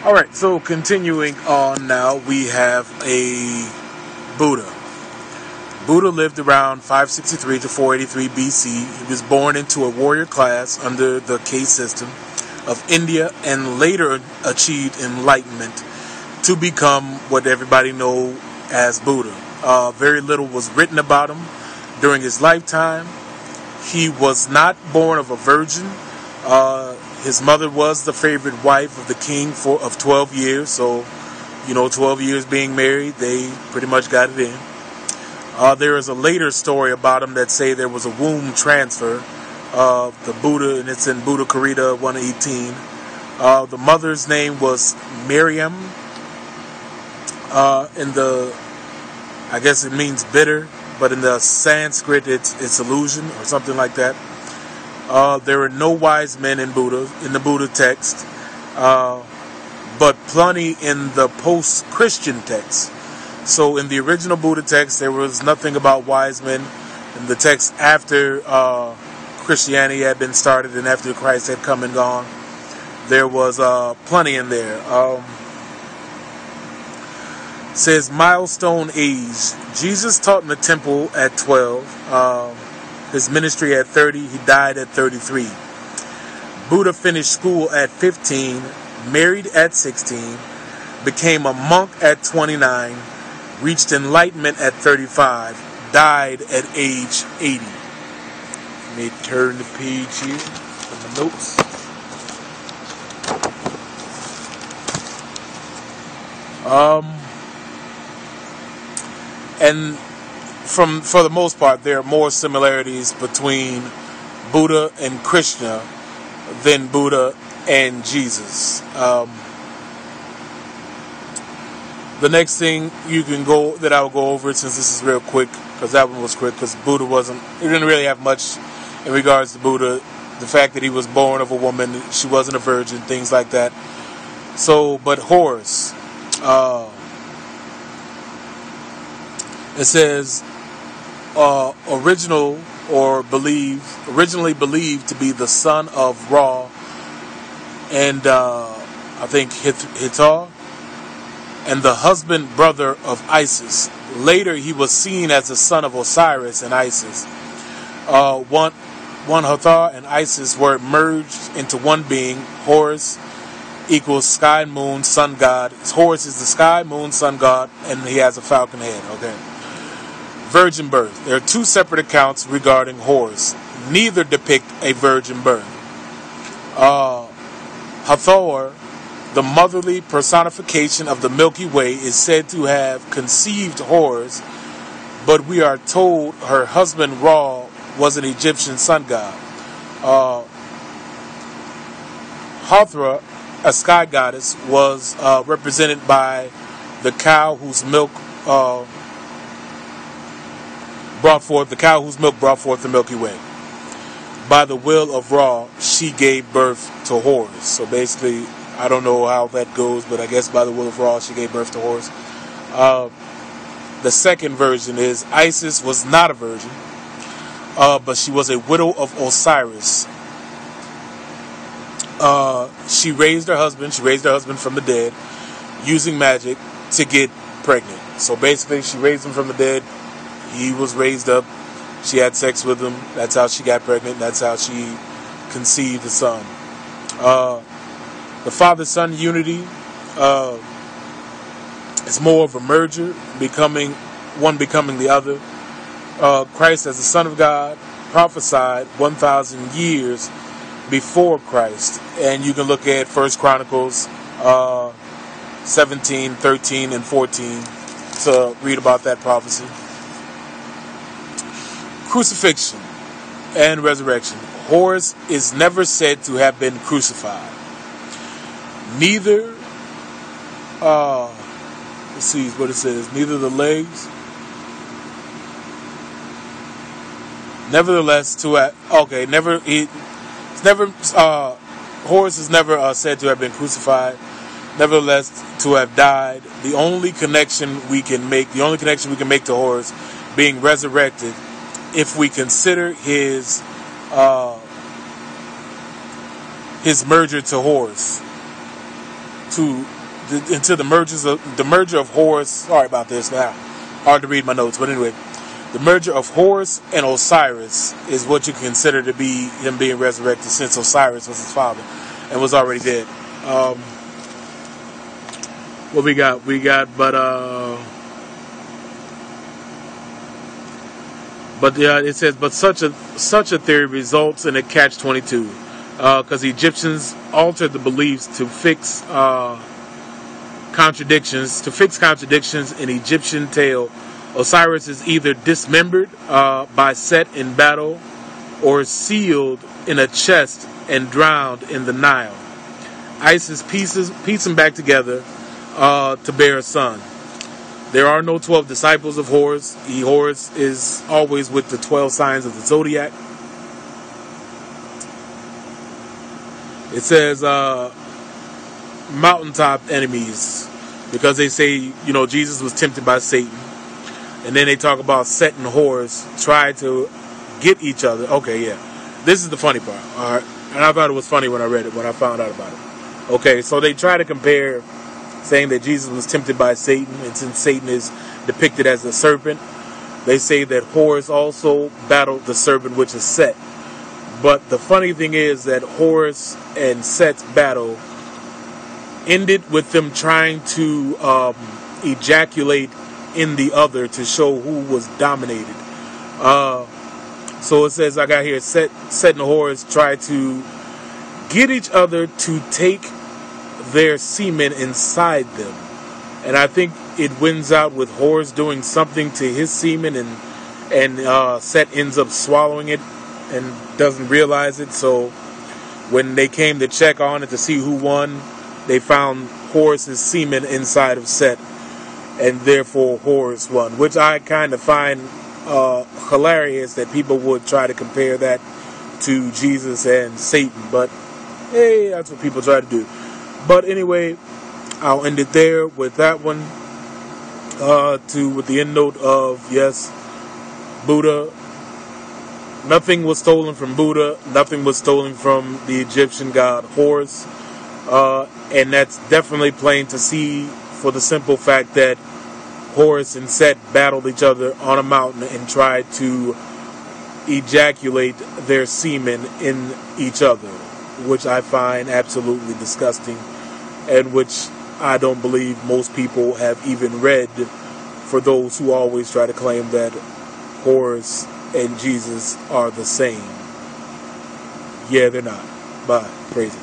Alright, so continuing on now, we have a Buddha. Buddha lived around 563 to 483 BC. He was born into a warrior class under the caste system of India and later achieved enlightenment to become what everybody knows as Buddha. Very little was written about him during his lifetime. He was not born of a virgin. His mother was the favorite wife of the king of 12 years. So, 12 years being married, they pretty much got it in. There is a later story about him that say there was a womb transfer of the Buddha, and it's in Buddha Karita 118. The mother's name was Miriam. I guess it means bitter, but in the Sanskrit it's illusion or something like that. There are no wise men in the Buddha text, but plenty in the post-Christian text. So in the original Buddha text, there was nothing about wise men. In the text after Christianity had been started and after Christ had come and gone, there was plenty in there. Says milestone age. Jesus taught in the temple at 12. His ministry at 30. He died at 33. Buddha finished school at 15. Married at 16. Became a monk at 29. Reached enlightenment at 35. Died at age 80. Let me turn the page here for the notes. And for the most part, there are more similarities between Buddha and Krishna than Buddha and Jesus. The next thing that I will go over, since this is real quick, because that one was quick, because he didn't really have much in regards to Buddha. The fact that he was born of a woman, she wasn't a virgin, things like that. So, but Horus, it says, originally believed to be the son of Ra, and I think Hathor, and the husband brother of Isis. Later, he was seen as the son of Osiris and Isis. One Hathor and Isis were merged into one being. Horus equals sky, moon, sun god. Horus is the sky, moon, sun god, and he has a falcon head. Okay. Virgin birth. There are two separate accounts regarding Horus. Neither depict a virgin birth. Hathor, the motherly personification of the Milky Way, is said to have conceived Horus, but we are told her husband Ra was an Egyptian sun god. Hathor, a sky goddess, was represented by the cow whose milk brought forth the Milky Way. By the will of Ra, she gave birth to Horus. So basically, I don't know how that goes, but I guess by the will of Ra, she gave birth to Horus. The second version is Isis was not a virgin, but she was a widow of Osiris. She raised her husband from the dead, using magic to get pregnant. So basically, she raised him from the dead. He was raised up. She had sex with him. That's how she got pregnant. That's how she conceived the son. The father-son unity is more of a merger, one becoming the other. Christ as the Son of God prophesied 1,000 years before Christ. And you can look at 1 Chronicles 17, 13, and 14 to read about that prophecy. Crucifixion and resurrection. Horus is never said to have been crucified. Neither, let's see what it says. Neither the legs. Nevertheless, Horus is never said to have been crucified. Nevertheless, to have died. The only connection we can make to Horus being resurrected, if we consider his merger to Horus, to into the merger of Horus. Sorry about this. Now, hard to read my notes, but anyway, the merger of Horus and Osiris is what you consider to be him being resurrected, since Osiris was his father and was already dead. What we got? It says, but such a theory results in a catch-22, because the Egyptians altered the beliefs to fix contradictions. To fix contradictions in Egyptian tale, Osiris is either dismembered by Set in battle, or sealed in a chest and drowned in the Nile. Isis piece him back together to bear a son. There are no 12 disciples of Horus. Horus is always with the 12 signs of the zodiac. It says mountaintop enemies, because they say, Jesus was tempted by Satan. And then they talk about Set and Horus try to get each other. Okay, yeah. This is the funny part. All right. And I thought it was funny when I read it, when I found out about it. Okay, so they try to compare, saying that Jesus was tempted by Satan, and since Satan is depicted as a serpent, they say that Horus also battled the serpent, which is Set. But the funny thing is that Horus and Set's battle ended with them trying to ejaculate in the other to show who was dominated. So it says, I got here, Set and Horus try to get each other to take their semen inside them. And I think it wins out with Horus doing something to his semen, and Set ends up swallowing it and doesn't realize it. So when they came to check on it to see who won, they found Horus's semen inside of Set, and therefore Horus won, which I kind of find hilarious that people would try to compare that to Jesus and Satan, but hey, that's what people try to do. But anyway, I'll end it there with that one, with the end note of, yes, Buddha. Nothing was stolen from Buddha. Nothing was stolen from the Egyptian god Horus. And that's definitely plain to see, for the simple fact that Horus and Set battled each other on a mountain and tried to ejaculate their semen in each other, which I find absolutely disgusting, and which I don't believe most people have even read, for those who always try to claim that Horus and Jesus are the same. Yeah, they're not. Bye. Crazy.